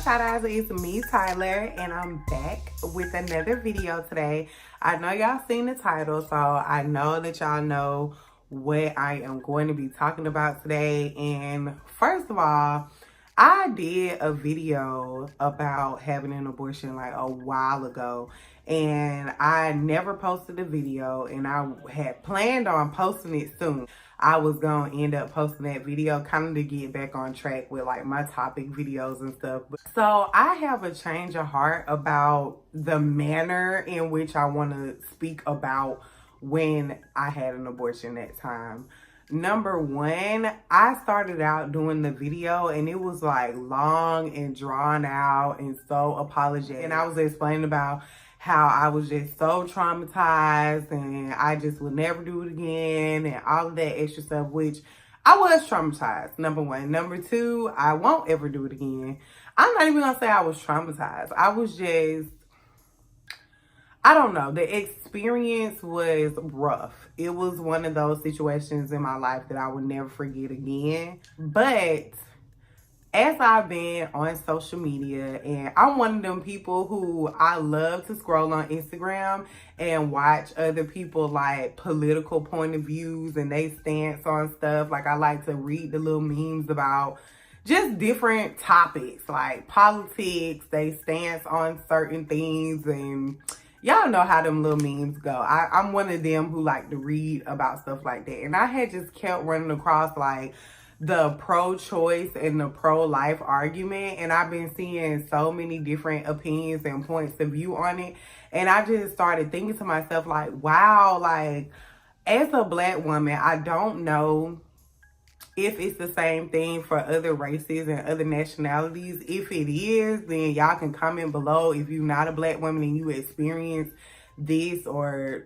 shout outs, it's me, Tyler, and I'm back with another video today. I know y'all seen the title, so I know that y'all know what I am going to be talking about today. And first of all, I did a video about having an abortion like a while ago, and I never posted the video, and I had planned on posting it soon. I was gonna end up posting that video kind of to get back on track with like my topic videos and stuff. So I have a change of heart about the manner in which I want to speak about when I had an abortion that time. Number one, I started out doing the video and it was like long and drawn out and so apologetic. And I was explaining about how I was just so traumatized and I just would never do it again and all of that extra stuff, which I was traumatized, number one. Number two, I won't ever do it again. I'm not even gonna say I was traumatized. I was just, I don't know. The experience was rough. It was one of those situations in my life that I would never forget again. But as I've been on social media, and I'm one of them people who I love to scroll on Instagram and watch other people like political point of views and they stance on stuff. Like I like to read the little memes about just different topics like politics, they stance on certain things, and y'all know how them little memes go. I'm one of them who like to read about stuff like that. And I had just kept running across like the pro-choice and the pro-life argument, and I've been seeing so many different opinions and points of view on it, and I just started thinking to myself like, wow, like as a Black woman, I don't know if it's the same thing for other races and other nationalities. If it is, then y'all can comment below if you're not a Black woman and you experience this or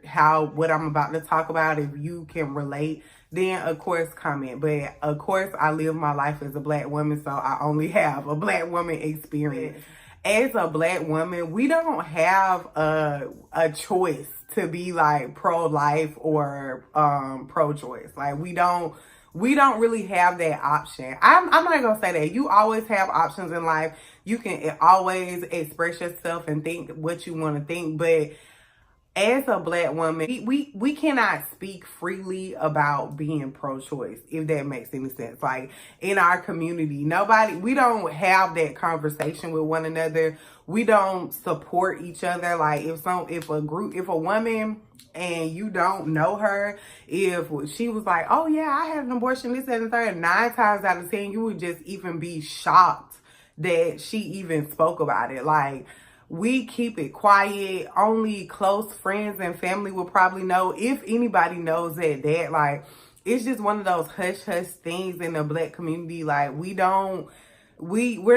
what I'm about to talk about. If you can relate, then of course comment. But of course I live my life as a Black woman, so I only have a Black woman experience. As a Black woman, we don't have a choice to be like pro-life or pro-choice. Like we don't really have that option. I'm not gonna say that. You always have options in life. You can always express yourself and think what you want to think, but as a Black woman, we cannot speak freely about being pro-choice, if that makes any sense. Like in our community, we don't have that conversation with one another. We don't support each other. Like if a woman and you don't know her, if she was like, oh yeah, I had an abortion, this, that, and the third, 9 times out of 10, you would just even be shocked that she even spoke about it. Like, we keep it quiet. Only close friends and family will probably know, if anybody knows that like, it's just one of those hush-hush things in the Black community. Like, we're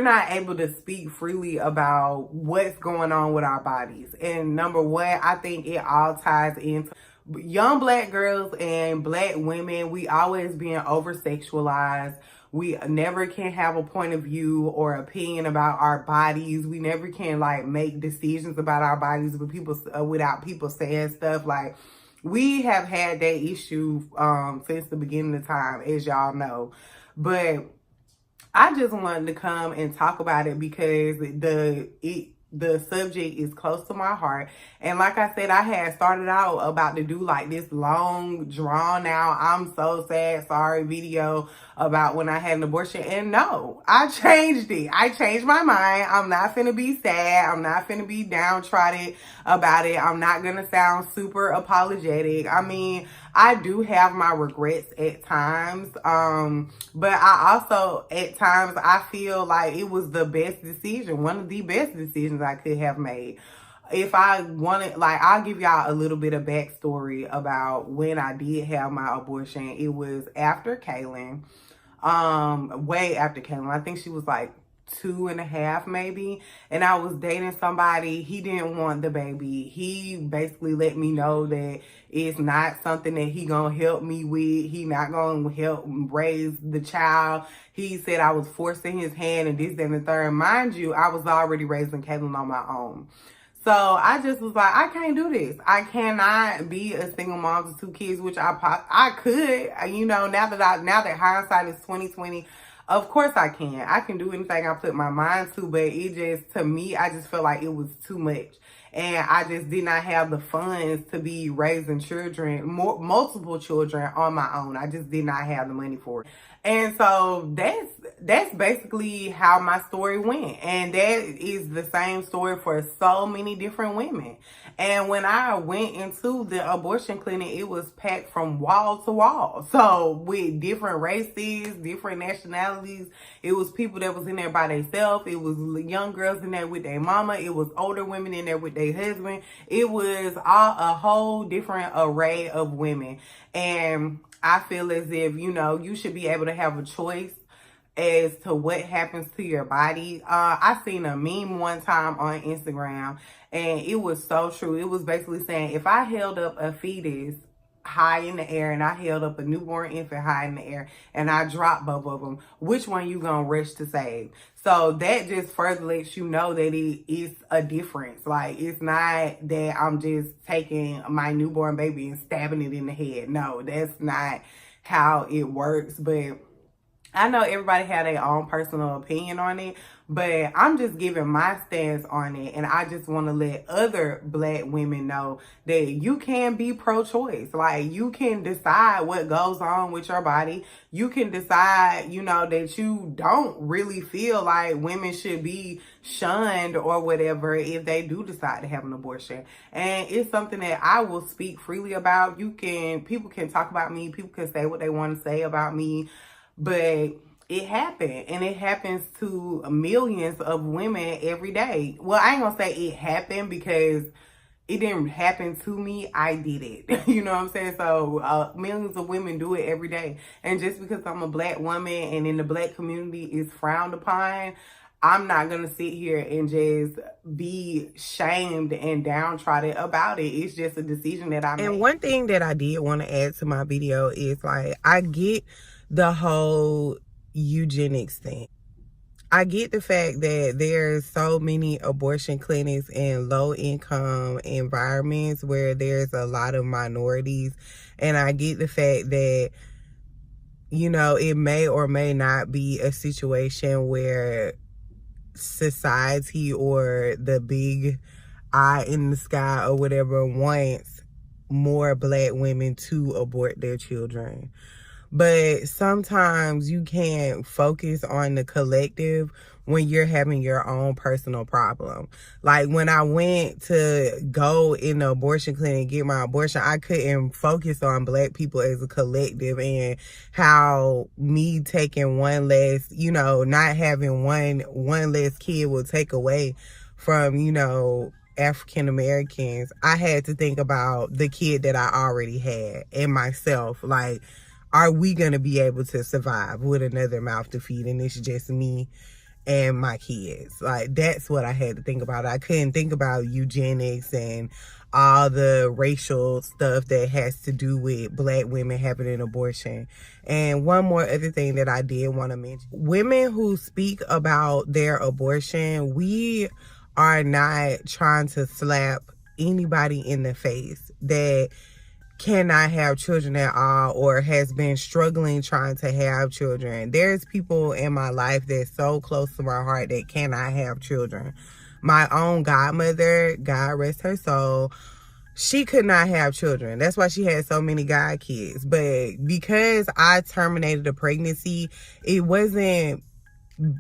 not able to speak freely about what's going on with our bodies. And number one, I think it all ties into young Black girls and Black women. We always being over-sexualized. We never can have a point of view or opinion about our bodies. We never can like make decisions about our bodies without people saying stuff. Like, we have had that issue since the beginning of time, as y'all know. But I just wanted to come and talk about it because the subject is close to my heart. And like I said, I had started out about to do like this long, drawn out, I'm so sad, sorry video about when I had an abortion. And no, I changed it. I changed my mind. I'm not finna be sad. I'm not finna be downtrodden about it. I'm not gonna sound super apologetic. I mean, I do have my regrets at times. But I also, at times, I feel like it was the best decision. One of the best decisions I could have made. If I wanted, like, I'll give y'all a little bit of backstory about when I did have my abortion. It was after Kaylin, way after Kaylin. I think she was like 2.5 maybe, and I was dating somebody. He didn't want the baby. He basically let me know that it's not something that he gonna help me with. He not gonna help raise the child. He said I was forcing his hand and this, that, and the third. Mind you, I was already raising Kaylin on my own. So I just was like, I can't do this. I cannot be a single mom to 2 kids, which I could, you know, now that hindsight is 2020, Of course I can. I can do anything I put my mind to, but it just, to me, I just felt like it was too much. And I just did not have the funds to be raising children, multiple children on my own. I just did not have the money for it. And so that's basically how my story went. And that is the same story for so many different women. And when I went into the abortion clinic, it was packed from wall to wall. So with different races, different nationalities, it was people that was in there by themselves. It was young girls in there with their mama. It was older women in there with their husband. It was a whole different array of women. And I feel as if, you should be able to have a choice as to what happens to your body. I seen a meme one time on Instagram, and it was so true. It was basically saying, if I held up a fetus high in the air and I held up a newborn infant high in the air and I dropped both of them, which one you gonna rush to save? So that just further lets you know that it is a difference. Like, it's not that I'm just taking my newborn baby and stabbing it in the head. No, that's not how it works. But I know everybody had their own personal opinion on it, but I'm just giving my stance on it. And I just want to let other Black women know that you can be pro-choice. Like, you can decide what goes on with your body. You can decide, that you don't really feel like women should be shunned or whatever if they do decide to have an abortion. And it's something that I will speak freely about. People can talk about me. People can say what they want to say about me. But it happened, and it happens to millions of women every day. Well, I ain't gonna say it happened because it didn't happen to me. I did it. You know what I'm saying? So millions of women do it every day. And just because I'm a Black woman and in the Black community is frowned upon, I'm not going to sit here and just be shamed and downtrodden about it. It's just a decision that I made. And one thing that I did want to add to my video is, like, I get the whole eugenics thing. I get the fact that there's so many abortion clinics in low-income environments where there's a lot of minorities. And I get the fact that, it may or may not be a situation where society or the big eye in the sky or whatever wants more Black women to abort their children. But sometimes you can't focus on the collective when you're having your own personal problem. Like, when I went to go in the abortion clinic and get my abortion, I couldn't focus on Black people as a collective and how me taking one less, not having one less kid will take away from, African Americans. I had to think about the kid that I already had and myself. Like, are we going to be able to survive with another mouth to feed? And it's just me and my kids. Like, that's what I had to think about. I couldn't think about eugenics and all the racial stuff that has to do with Black women having an abortion. And one more other thing that I did want to mention. Women who speak about their abortion, we are not trying to slap anybody in the face that cannot have children at all or has been struggling trying to have children. There's people in my life that's so close to my heart that cannot have children. My own godmother, God rest her soul, she could not have children. That's why she had so many god kids. But because I terminated a pregnancy, it wasn't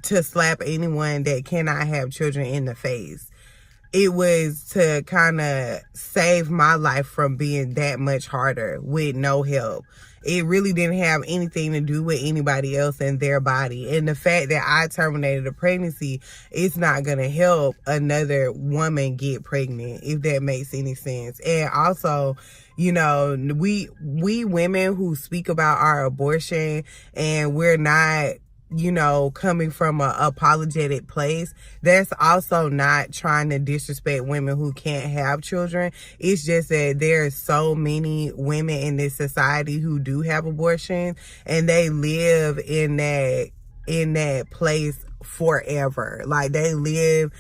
to slap anyone that cannot have children in the face. It was to kind of save my life from being that much harder with no help. It really didn't have anything to do with anybody else and their body. And the fact that I terminated a pregnancy, it's not going to help another woman get pregnant, if that makes any sense. And also, we women who speak about our abortion and we're not coming from a apologetic place, that's also not trying to disrespect women who can't have children. It's just that there are so many women in this society who do have abortions, and they live in that place forever. Like, they live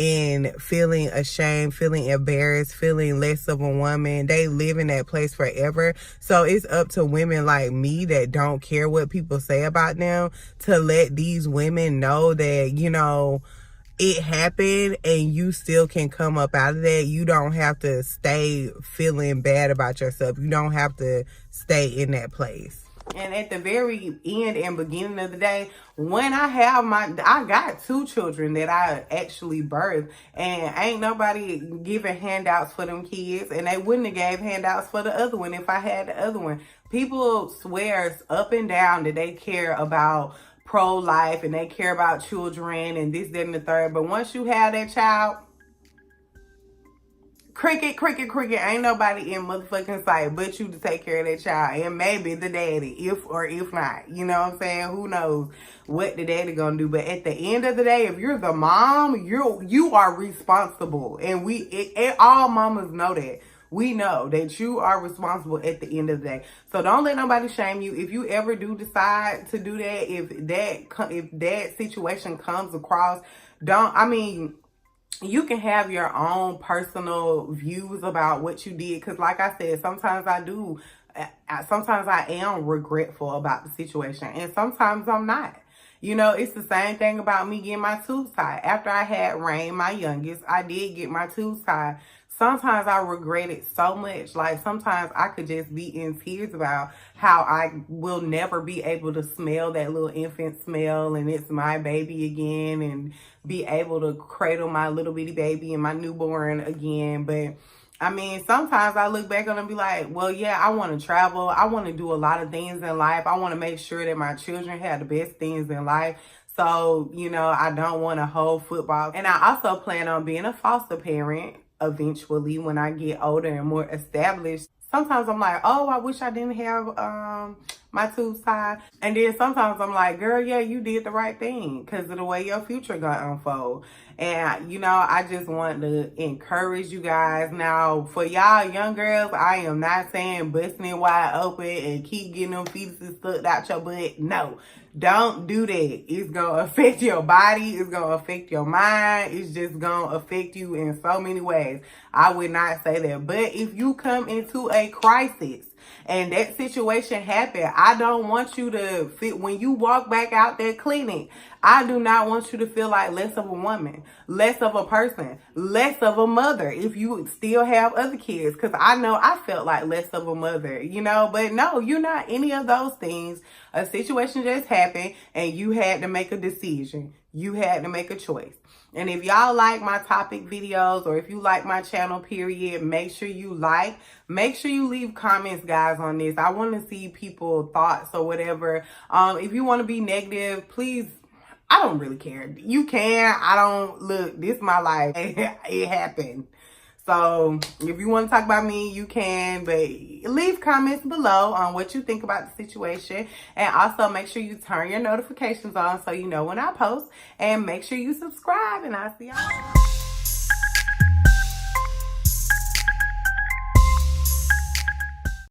and feeling ashamed, feeling embarrassed, feeling less of a woman. They live in that place forever. So it's up to women like me that don't care what people say about them to let these women know that, you know, it happened and you still can come up out of that. You don't have to stay feeling bad about yourself. You don't have to stay in that place. And at the very end and beginning of the day, when I got 2 children that I actually birthed, and ain't nobody giving handouts for them kids, and they wouldn't have gave handouts for the other one if I had the other one. People swear up and down that they care about pro-life and they care about children and this, that, and the third. But once you have that child, cricket, ain't nobody in motherfucking sight but you to take care of that child. And maybe the daddy, if not. You know what I'm saying? Who knows what the daddy gonna do. But at the end of the day, if you're the mom, you are responsible. And all mamas know that. We know that you are responsible at the end of the day. So don't let nobody shame you. If you ever do decide to do that, if that situation comes across, you can have your own personal views about what you did. Because like I said, sometimes I am regretful about the situation. And sometimes I'm not. You know, it's the same thing about me getting my tubes tied. After I had Rain, my youngest, I did get my tubes tied. Sometimes I regret it so much. Like, sometimes I could just be in tears about how I will never be able to smell that little infant smell and it's my baby again, and be able to cradle my little bitty baby and my newborn again. But I mean, sometimes I look back on it and be like, well, yeah, I want to travel. I want to do a lot of things in life. I want to make sure that my children have the best things in life. So, you know, I don't want to hold football. And I also plan on being a foster parent eventually when I get older and more established. Sometimes I'm like, oh, I wish I didn't have my tubes tied. And then sometimes I'm like, girl, yeah, you did the right thing because of the way your future gonna unfold. And, you know, I just want to encourage you guys. Now, for y'all young girls, I am not saying busting it wide open and keep getting them fetuses stuck out your butt. No, don't do that. It's going to affect your body. It's going to affect your mind. It's just going to affect you in so many ways. I would not say that. But if you come into a crisis and that situation happened, I don't want you to feel, when you walk back out that clinic, I do not want you to feel like less of a woman, less of a person, less of a mother if you still have other kids. Because I know I felt like less of a mother, you know. But no, you're not any of those things. A situation just happened and you had to make a decision. You had to make a choice. And if y'all like my topic videos, or if you like my channel, period, make sure you leave comments, guys, on this. I want to see people's thoughts or whatever. If you want to be negative, please, I don't really care. You can. I don't. Look, this is my life. It happened. So if you want to talk about me, you can, but leave comments below on what you think about the situation. And also make sure you turn your notifications on so you know when I post, and make sure you subscribe, and I'll see y'all.